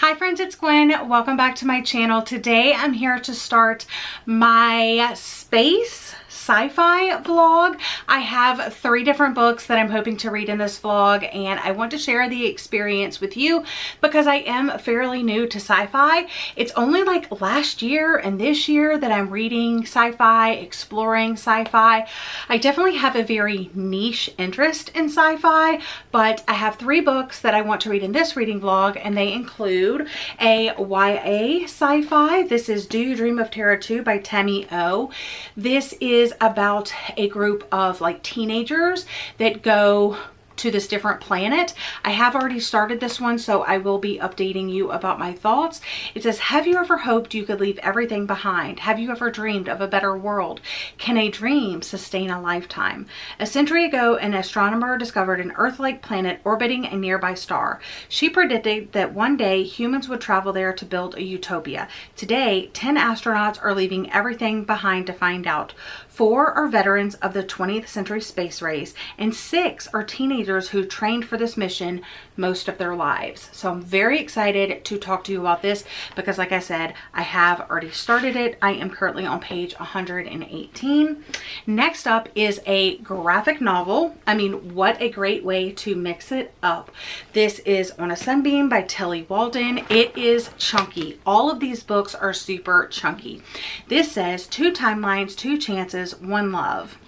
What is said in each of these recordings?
Hi friends, it's Gwen. Welcome back to my channel. Today I'm here to start my space sci-fi vlog. I have 3 different books that I'm hoping to read in this vlog, and I want to share the experience with you because I am fairly new to sci-fi. It's only like last year and this year that I'm reading sci-fi, exploring sci-fi. I definitely have a very niche interest in sci-fi, but I have 3 books that I want to read in this reading vlog, and they include a YA sci-fi. This is Do You Dream of Terra-Two by Temi Oh. This is about a group of like teenagers that go to this different planet. I have already started this one, so I will be updating you about my thoughts. It says, have you ever hoped you could leave everything behind? Have you ever dreamed of a better world? Can a dream sustain a lifetime? A century ago, an astronomer discovered an Earth-like planet orbiting a nearby star. She predicted that one day humans would travel there to build a utopia. Today, 10 astronauts are leaving everything behind to find out. 4 are veterans of the 20th century space race, and 6 are teenagers who trained for this mission most of their lives. So I'm very excited to talk to you about this because, like I said, I have already started it. I am currently on page 118. Next up is a graphic novel. I mean, what a great way to mix it up. This is On a Sunbeam by Tillie Walden. It is chunky. All of these books are super chunky. This says 2 timelines, 2 chances, 1 love.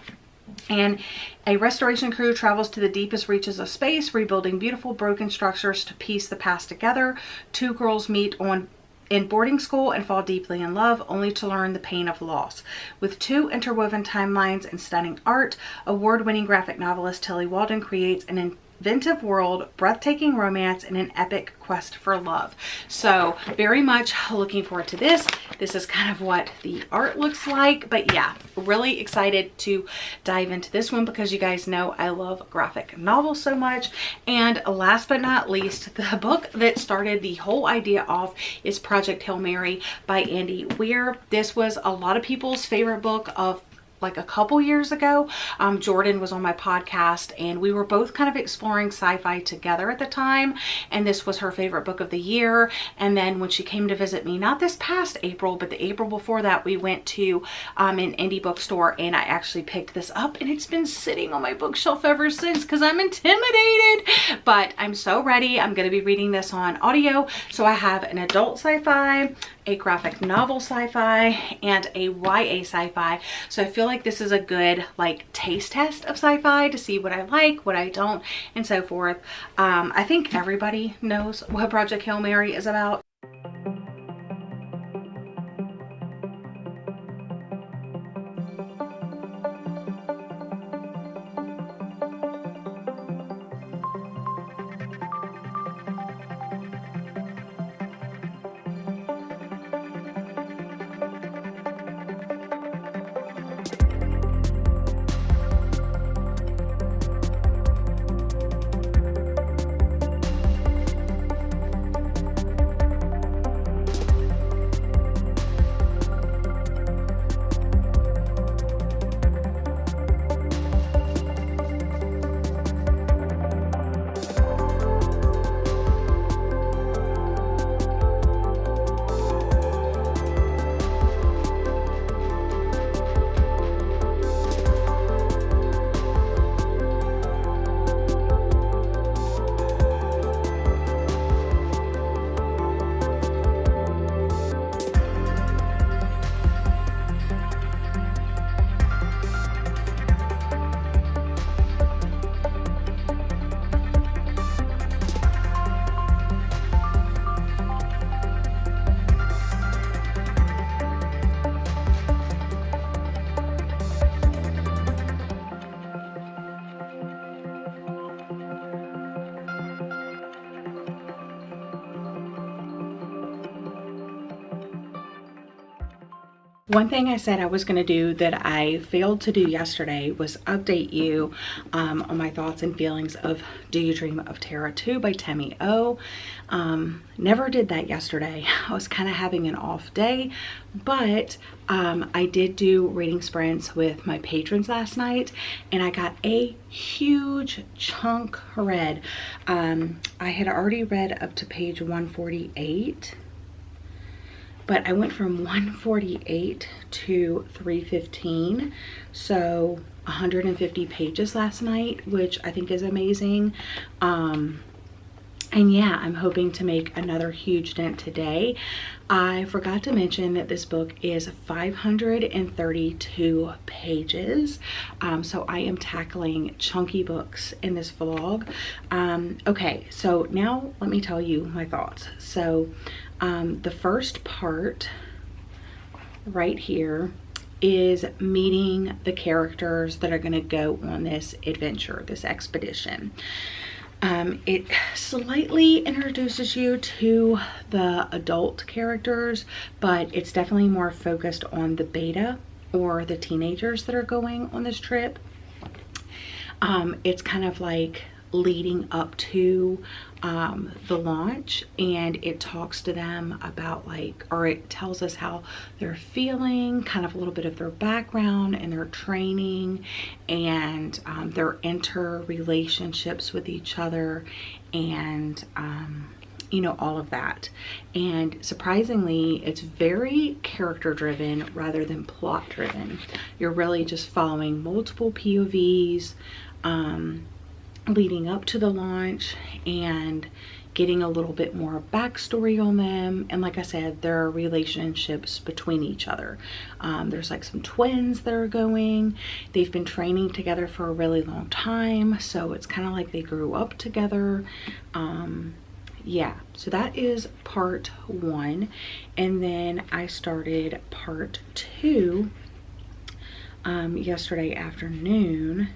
And a restoration crew travels to the deepest reaches of space, rebuilding beautiful broken structures to piece the past together. 2 girls meet in boarding school and fall deeply in love, only to learn the pain of loss. With 2 interwoven timelines and stunning art, award-winning graphic novelist Tillie Walden creates an inventive world, breathtaking romance, and an epic quest for love. So very much looking forward to this. This is kind of what the art looks like, but yeah, really excited to dive into this one because you guys know I love graphic novels so much. And last but not least, the book that started the whole idea off is Project Hail Mary by Andy Weir. This was a lot of people's favorite book of like a couple years ago. Jordan was on my podcast and we were both kind of exploring sci-fi together at the time, and this was her favorite book of the year. And then when she came to visit me, not this past April, but the April before that, we went to an indie bookstore and I actually picked this up, and it's been sitting on my bookshelf ever since because I'm intimidated, but I'm so ready. I'm going to be reading this on audio. So I have an adult sci-fi, a graphic novel sci-fi, and a YA sci-fi. So I feel like this is a good like taste test of sci-fi to see what I like, what I don't, and so forth. I think everybody knows what Project Hail Mary is about. One thing I said I was going to do that I failed to do yesterday was update you on my thoughts and feelings of Do You Dream of Terra-Two by Temi Oh. Never did that yesterday. I was kind of having an off day, but I did do reading sprints with my patrons last night, and I got a huge chunk read. I had already read up to page 148. But I went from 148 to 315, so 150 pages last night, which I think is amazing. And yeah, I'm hoping to make another huge dent today. I forgot to mention that this book is 532 pages. So I am tackling chunky books in this vlog. Okay, so now let me tell you my thoughts. So the first part right here is meeting the characters that are going to go on this adventure, this expedition. It slightly introduces you to the adult characters, but it's definitely more focused on the beta or the teenagers that are going on this trip. It's kind of like leading up to the launch, and it talks to them about or it tells us how they're feeling, kind of a little bit of their background and their training, and their interrelationships with each other, and you know, all of that. And surprisingly, it's very character driven rather than plot driven. You're really just following multiple POVs leading up to the launch and getting a little bit more backstory on them. And like I said, there are relationships between each other. There's like some twins that are going. They've been training together for a really long time, so it's kind of like they grew up together. Yeah, so that is part one. And then I started part two yesterday afternoon.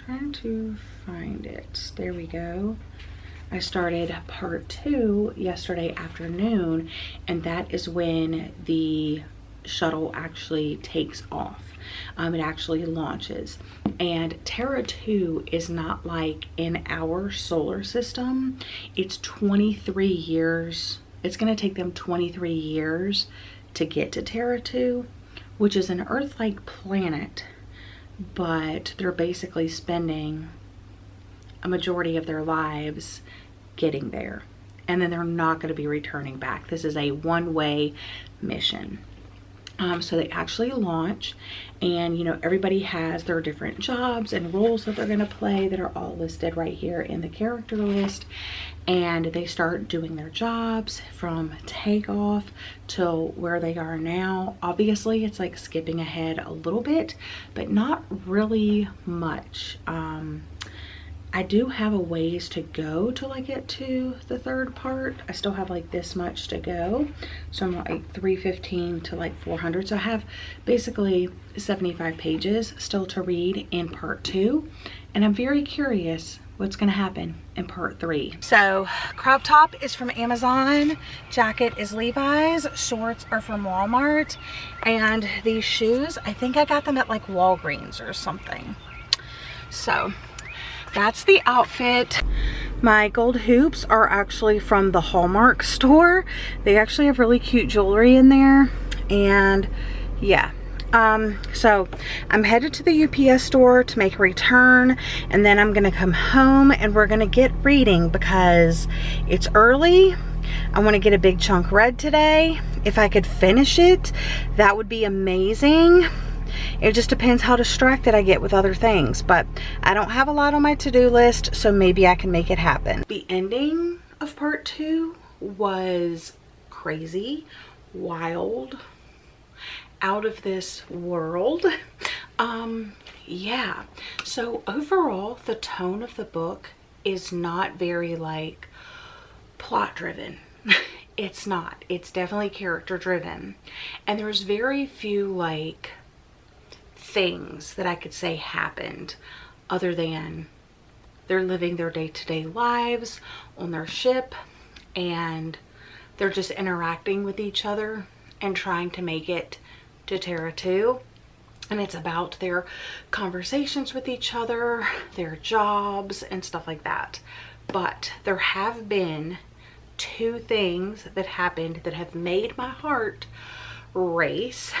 Trying to find it. There we go. I started part two yesterday afternoon, and that is when the shuttle actually takes off. It actually launches. And Terra-Two is not like in our solar system. It's 23 years. It's going to take them 23 years to get to Terra-Two, which is an Earth-like planet, but they're basically spending a majority of their lives getting there, and then they're not going to be returning back. This is a one-way mission. So they actually launch, and you know, everybody has their different jobs and roles that they're going to play that are all listed right here in the character list, and they start doing their jobs from takeoff till where they are now. Obviously it's like skipping ahead a little bit, but not really much. I do have a ways to go till I get to the third part. I still have like this much to go. So I'm like 315 to like 400. So I have basically 75 pages still to read in part two. And I'm very curious what's gonna happen in part three. So crop top is from Amazon. Jacket is Levi's. Shorts are from Walmart. And these shoes, I think I got them at like Walgreens or something. So that's the outfit. My gold hoops are actually from the Hallmark store. They actually have really cute jewelry in there. And yeah, so I'm headed to the UPS store to make a return, and then I'm gonna come home and we're gonna get reading because it's early. I want to get a big chunk read today. If I could finish it, that would be amazing. It just depends how distracted I get with other things, but I don't have a lot on my to-do list, so maybe I can make it happen. The ending of part two was crazy, wild, out of this world. Yeah, so overall the tone of the book is not very like plot driven. It's not. It's definitely character driven, and there's very few like things that I could say happened other than they're living their day-to-day lives on their ship, and they're just interacting with each other and trying to make it to Terra-Two. And it's about their conversations with each other, their jobs, and stuff like that. But there have been two things that happened that have made my heart race.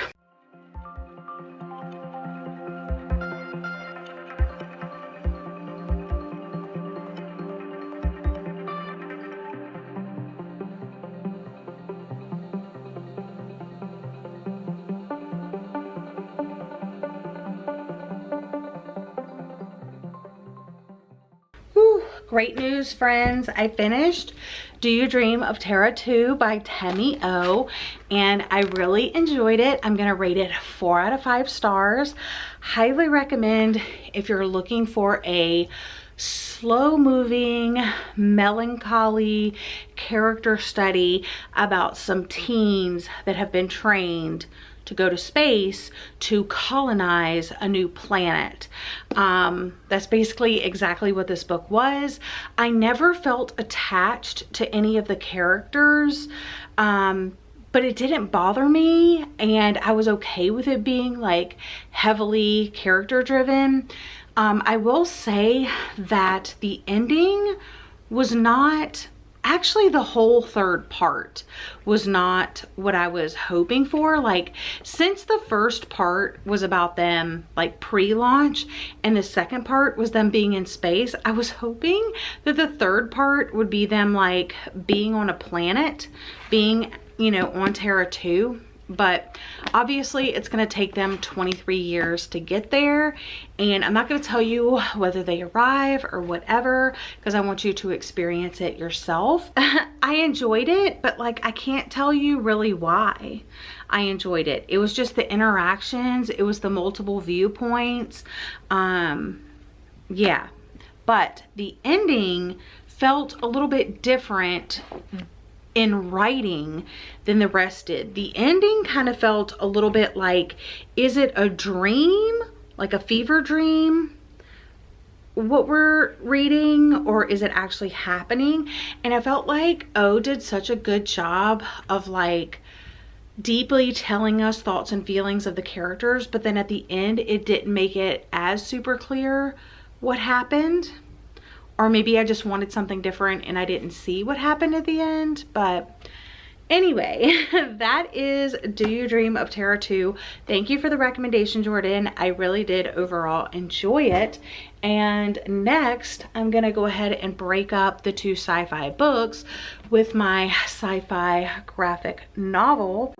Great news, friends. I finished Do You Dream of Terra-Two by Temi Oh, and I really enjoyed it. I'm gonna rate it 4 out of 5 stars. Highly recommend if you're looking for a slow-moving, melancholy character study about some teens that have been trained to go to space to colonize a new planet. That's basically exactly what this book was. I never felt attached to any of the characters, but it didn't bother me, and I was okay with it being like heavily character driven. I will say that the ending was not, actually the whole third part was not what I was hoping for. Like, since the first part was about them like pre-launch and the second part was them being in space, I was hoping that the third part would be them like being on a planet, being, you know, on Terra-Two. But obviously it's going to take them 23 years to get there, and I'm not going to tell you whether they arrive or whatever because I want you to experience it yourself. I enjoyed it, but like I can't tell you really why I enjoyed it. It was just the interactions, it was the multiple viewpoints. Yeah, but the ending felt a little bit different in writing than the rest did. The ending kind of felt a little bit like, is it a dream, like a fever dream, what we're reading, or is it actually happening? And I felt like O did such a good job of like deeply telling us thoughts and feelings of the characters, but then at the end it didn't make it as super clear what happened. Or maybe I just wanted something different and I didn't see what happened at the end. But anyway, that is Do You Dream of Terra-Two. Thank you for the recommendation, Jordan. I really did overall enjoy it. And next, I'm going to go ahead and break up the two sci-fi books with my sci-fi graphic novel.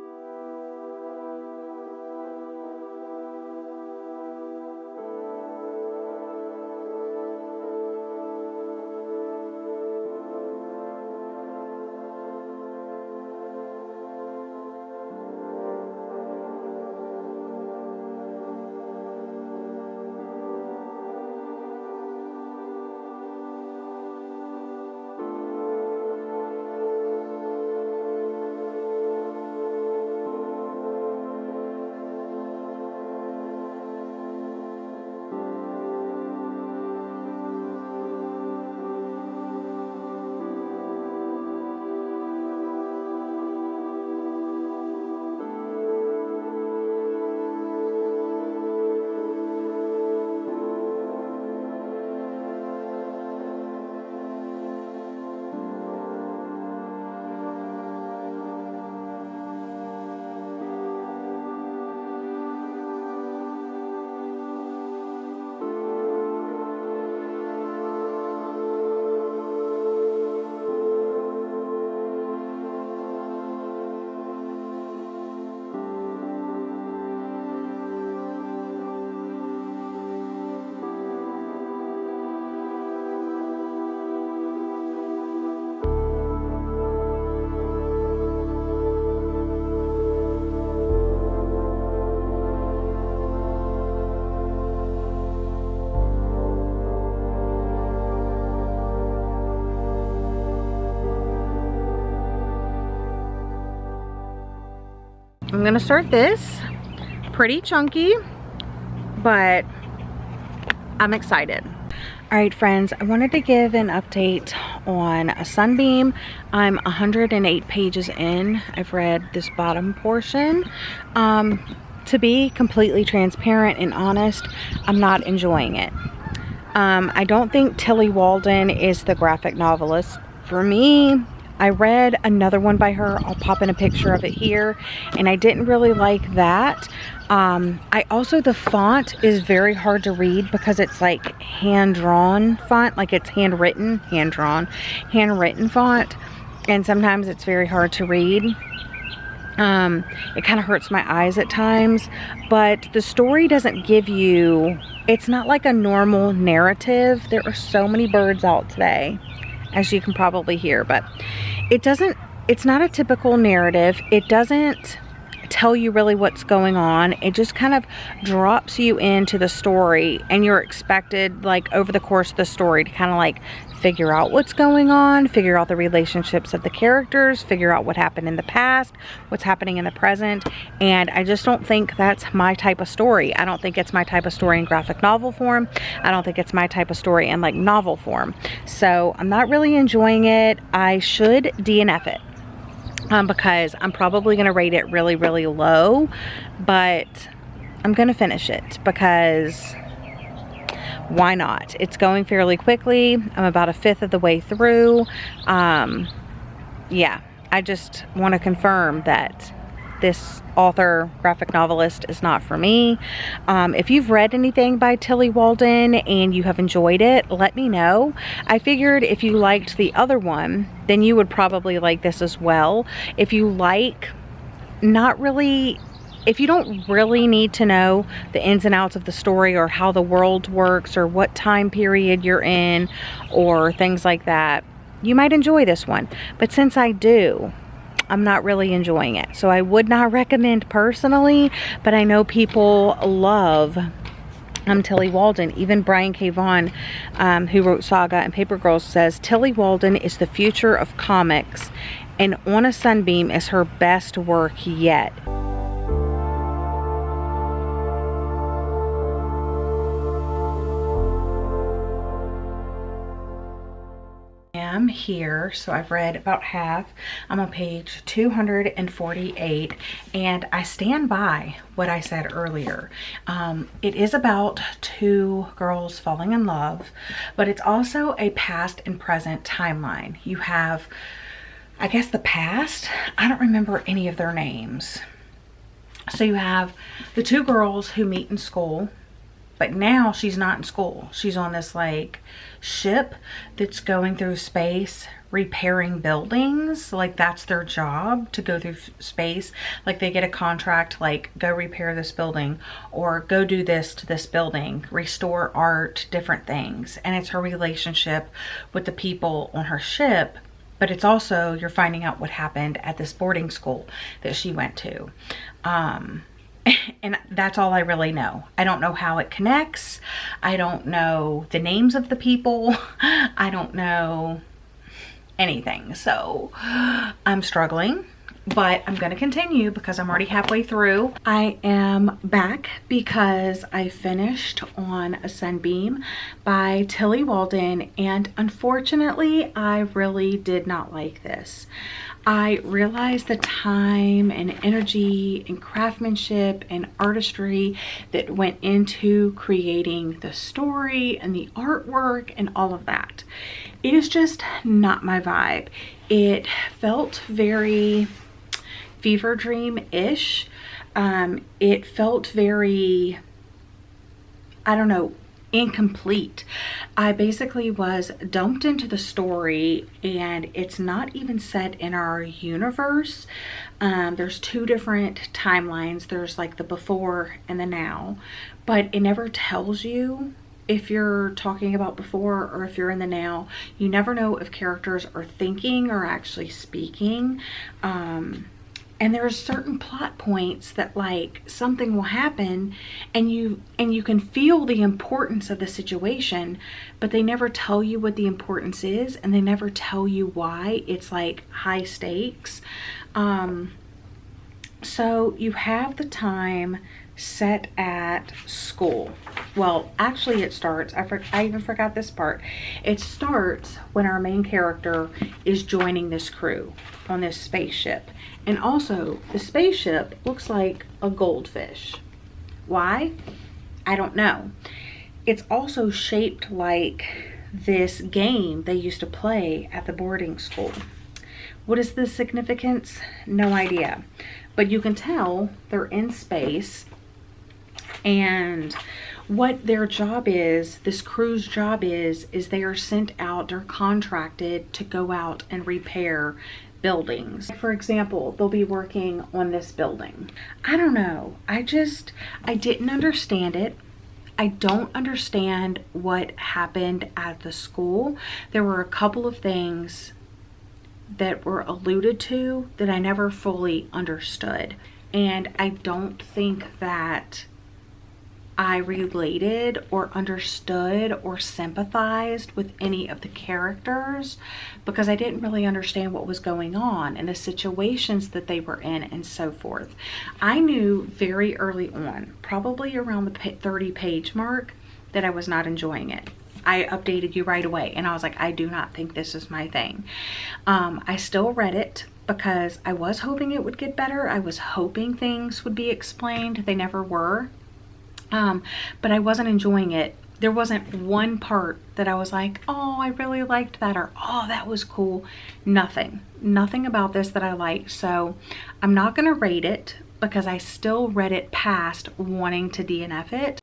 I'm gonna start this. Pretty chunky, but I'm excited. All right, friends, I wanted to give an update on A Sunbeam. I'm 108 pages in. I've read this bottom portion. to be completely transparent and honest, I'm not enjoying it. I don't think Tillie Walden is the graphic novelist for me. I read another one by her. I'll pop in a picture of it here, and I didn't really like that. The font is very hard to read because it's like hand-drawn font, like it's handwritten font, and sometimes it's very hard to read. It kind of hurts my eyes at times, but the story doesn't give you, it's not like a normal narrative. There are so many birds out today, as you can probably hear, but it's not a typical narrative. It doesn't tell you really what's going on. It just kind of drops you into the story, and you're expected, like, over the course of the story to kind of like figure out what's going on, figure out the relationships of the characters, figure out what happened in the past, what's happening in the present. And I just don't think that's my type of story. I don't think it's my type of story in graphic novel form. I don't think it's my type of story in like novel form. So I'm not really enjoying it. I should DNF it. Because I'm probably going to rate it really, really low, but I'm going to finish it because why not? It's going fairly quickly. I'm about 1/5 of the way through. Yeah, I just want to confirm that this author, graphic novelist, is not for me. If you've read anything by Tillie Walden and you have enjoyed it, let me know. I figured if you liked the other one, then you would probably like this as well. If you like, if you don't really need to know the ins and outs of the story or how the world works or what time period you're in or things like that, you might enjoy this one. But since I do, I'm not really enjoying it. So I would not recommend personally, but I know people love Tillie Walden. Even Brian K. Vaughan, who wrote Saga and Paper Girls, says Tillie Walden is the future of comics, and On a Sunbeam is her best work yet. I'm here, so I've read about half. I'm on page 248, and I stand by what I said earlier. It is about two girls falling in love, but it's also a past and present timeline. You have, I guess, the past. I don't remember any of their names. So you have the two girls who meet in school, but now she's not in school. She's on this like ship that's going through space repairing buildings. Like that's their job, to go through space. Like they get a contract, like go repair this building or go do this to this building, restore art, different things. And it's her relationship with the people on her ship, but it's also you're finding out what happened at this boarding school that she went to. And that's all I really know. I don't know how it connects. I don't know the names of the people. I don't know anything. So I'm struggling, but I'm going to continue because I'm already halfway through. I am back because I finished On a Sunbeam by Tillie Walden, and unfortunately I really did not like this. I realized the time and energy and craftsmanship and artistry that went into creating the story and the artwork and all of that. It is just not my vibe. It felt very fever dream-ish. It felt very, I don't know, incomplete. I basically was dumped into the story, and it's not even set in our universe. There's two different timelines. There's like the before and the now, but it never tells you if you're talking about before or if you're in the now. You never know if characters are thinking or actually speaking. And there's certain plot points that like something will happen and you can feel the importance of the situation, but they never tell you what the importance is, and they never tell you why it's like high stakes. So you have the time set at school. Well, actually it starts, I even forgot this part. It starts when our main character is joining this crew on this spaceship. And also the spaceship looks like a goldfish. Why? I don't know. It's also shaped like this game they used to play at the boarding school. What is the significance? No idea. But you can tell they're in space, and what their job is, this crew's job is they are sent out, they're contracted to go out and repair buildings. For example, they'll be working on this building. I don't know. I didn't understand it. I don't understand what happened at the school. There were a couple of things that were alluded to that I never fully understood. And I don't think that I related or understood or sympathized with any of the characters because I didn't really understand what was going on and the situations that they were in and so forth. I knew very early on, probably around the 30-page mark, that I was not enjoying it. I updated you right away and I was like, I do not think this is my thing. I still read it because I was hoping it would get better. I was hoping things would be explained. They never were. But I wasn't enjoying it. There wasn't one part that I was like, oh, I really liked that, or oh, that was cool. Nothing about this that I liked. So I'm not going to rate it because I still read it past wanting to DNF it.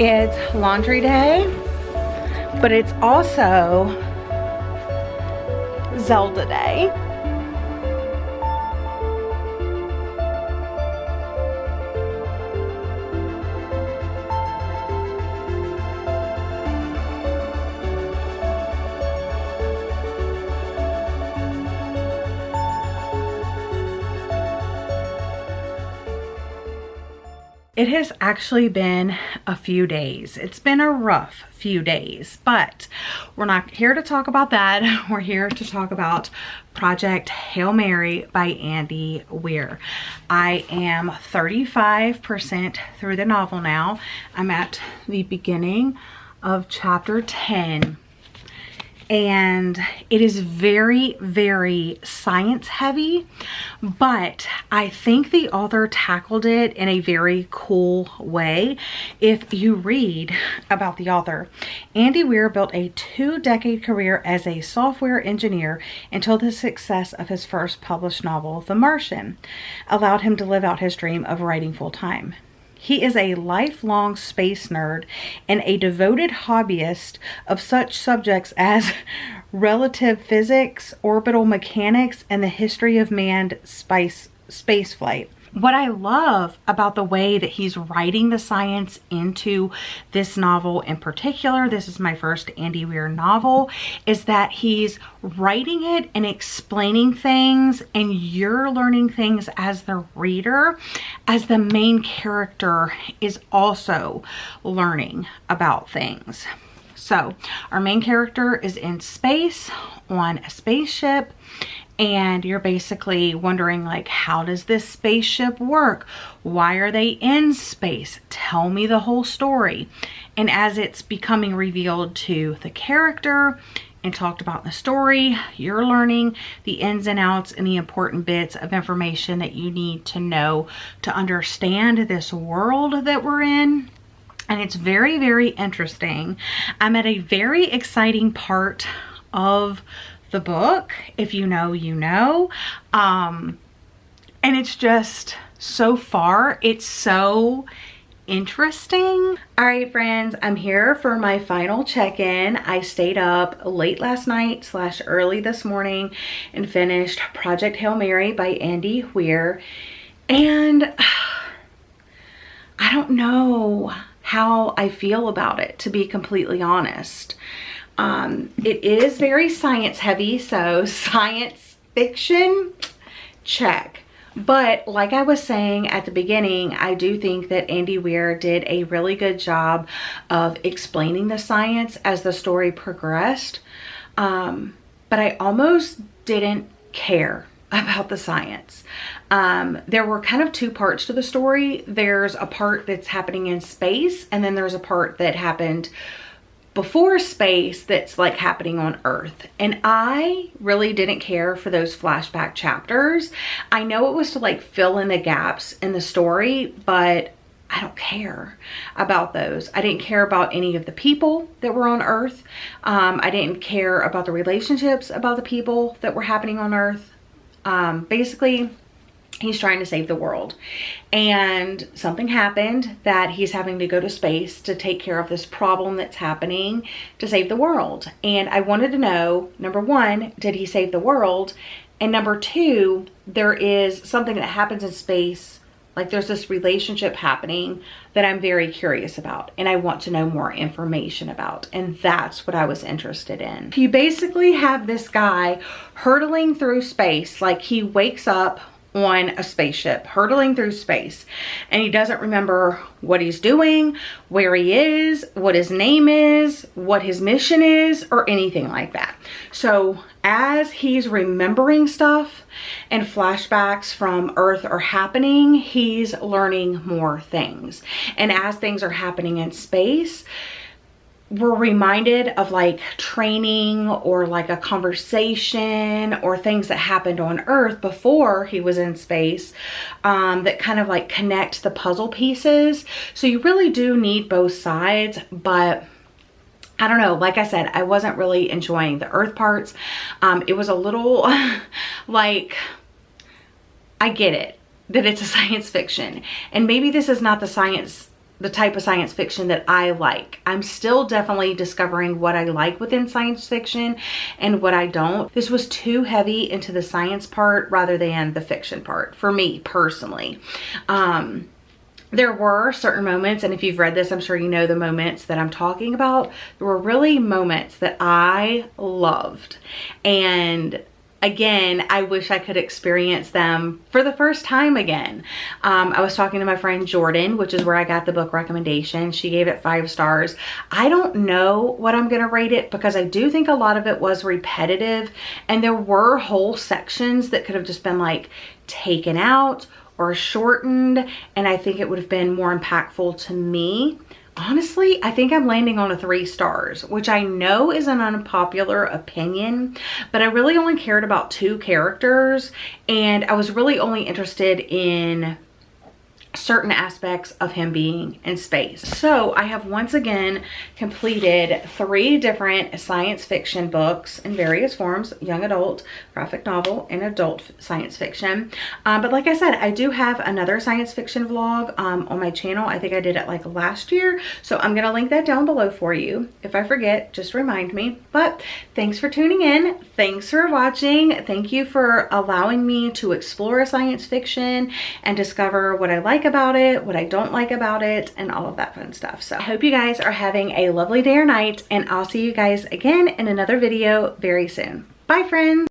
It's laundry day, but it's also Zelda day. It has actually been a few days. It's been a rough few days, but we're not here to talk about that. We're here to talk about Project Hail Mary by Andy Weir. I am 35% through the novel now. I'm at the beginning of chapter 10. And it is very, very science heavy, but I think the author tackled it in a very cool way. If you read about the author, Andy Weir built a 2-decade career as a software engineer until the success of his first published novel, The Martian, allowed him to live out his dream of writing full-time. He is a lifelong space nerd and a devoted hobbyist of such subjects as relative physics, orbital mechanics, and the history of manned space flight. What I love about the way that he's writing the science into this novel in particular, this is my first Andy Weir novel, is that he's writing it and explaining things, and you're learning things as the reader, as the main character is also learning about things. So our main character is in space on a spaceship, and you're basically wondering, like, how does this spaceship work? Why are they in space? Tell me the whole story. And as it's becoming revealed to the character and talked about in the story, you're learning the ins and outs and the important bits of information that you need to know to understand this world that we're in. And it's very, very interesting. I'm at a very exciting part of the book. If you know, you know. And it's just, so far, it's so interesting. All right, friends, I'm here for my final check-in. I stayed up late last night / early this morning and finished Project Hail Mary by Andy Weir. And I don't know how I feel about it, to be completely honest. It is very science heavy, so science fiction, check. But like I was saying at the beginning, I do think that Andy Weir did a really good job of explaining the science as the story progressed. But I almost didn't care about the science. There were kind of two parts to the story. There's a part that's happening in space, and then there's a part that happened before space that's like happening on Earth. And I really didn't care for those flashback chapters. I know it was to like fill in the gaps in the story, but I don't care about those. I didn't care about any of the people that were on Earth. I didn't care about the relationships about the people that were happening on Earth. Basically, he's trying to save the world, and something happened that he's having to go to space to take care of this problem that's happening to save the world. And I wanted to know, number one, did he save the world? And number two, there is something that happens in space, like there's this relationship happening that I'm very curious about and I want to know more information about. And that's what I was interested in. You basically have this guy hurtling through space, like he wakes up on a spaceship hurtling through space, and he doesn't remember what he's doing, where he is, what his name is, what his mission is, or anything like that. So as he's remembering stuff and flashbacks from Earth are happening, he's learning more things. And as things are happening in space, we're reminded of like training or like a conversation or things that happened on Earth before he was in space, that kind of like connect the puzzle pieces. So you really do need both sides, but I don't know, like I said, I wasn't really enjoying the Earth parts. It was a little like, I get it that it's a science fiction, and maybe this is not the type of science fiction that I like. I'm still definitely discovering what I like within science fiction and what I don't. This was too heavy into the science part rather than the fiction part for me personally. There were certain moments, and if you've read this, I'm sure you know the moments that I'm talking about. There were really moments that I loved, and again, I wish I could experience them for the first time again. I was talking to my friend Jordan, which is where I got the book recommendation. She gave it 5 stars. I don't know what I'm gonna rate it because I do think a lot of it was repetitive, and there were whole sections that could have just been like taken out or shortened, and I think it would have been more impactful to me. Honestly, I think I'm landing on a 3 stars, which I know is an unpopular opinion, but I really only cared about 2 characters, and I was really only interested in certain aspects of him being in space. So I have once again completed 3 different science fiction books in various forms: young adult, graphic novel, and adult science fiction. But like I said, I do have another science fiction vlog on my channel. I think I did it like last year, so I'm gonna link that down below for you. If I forget, just remind me. But thanks for tuning in. Thanks for watching. Thank you for allowing me to explore science fiction and discover what I like about it, what I don't like about it, and all of that fun stuff. So I hope you guys are having a lovely day or night, and I'll see you guys again in another video very soon. Bye, friends.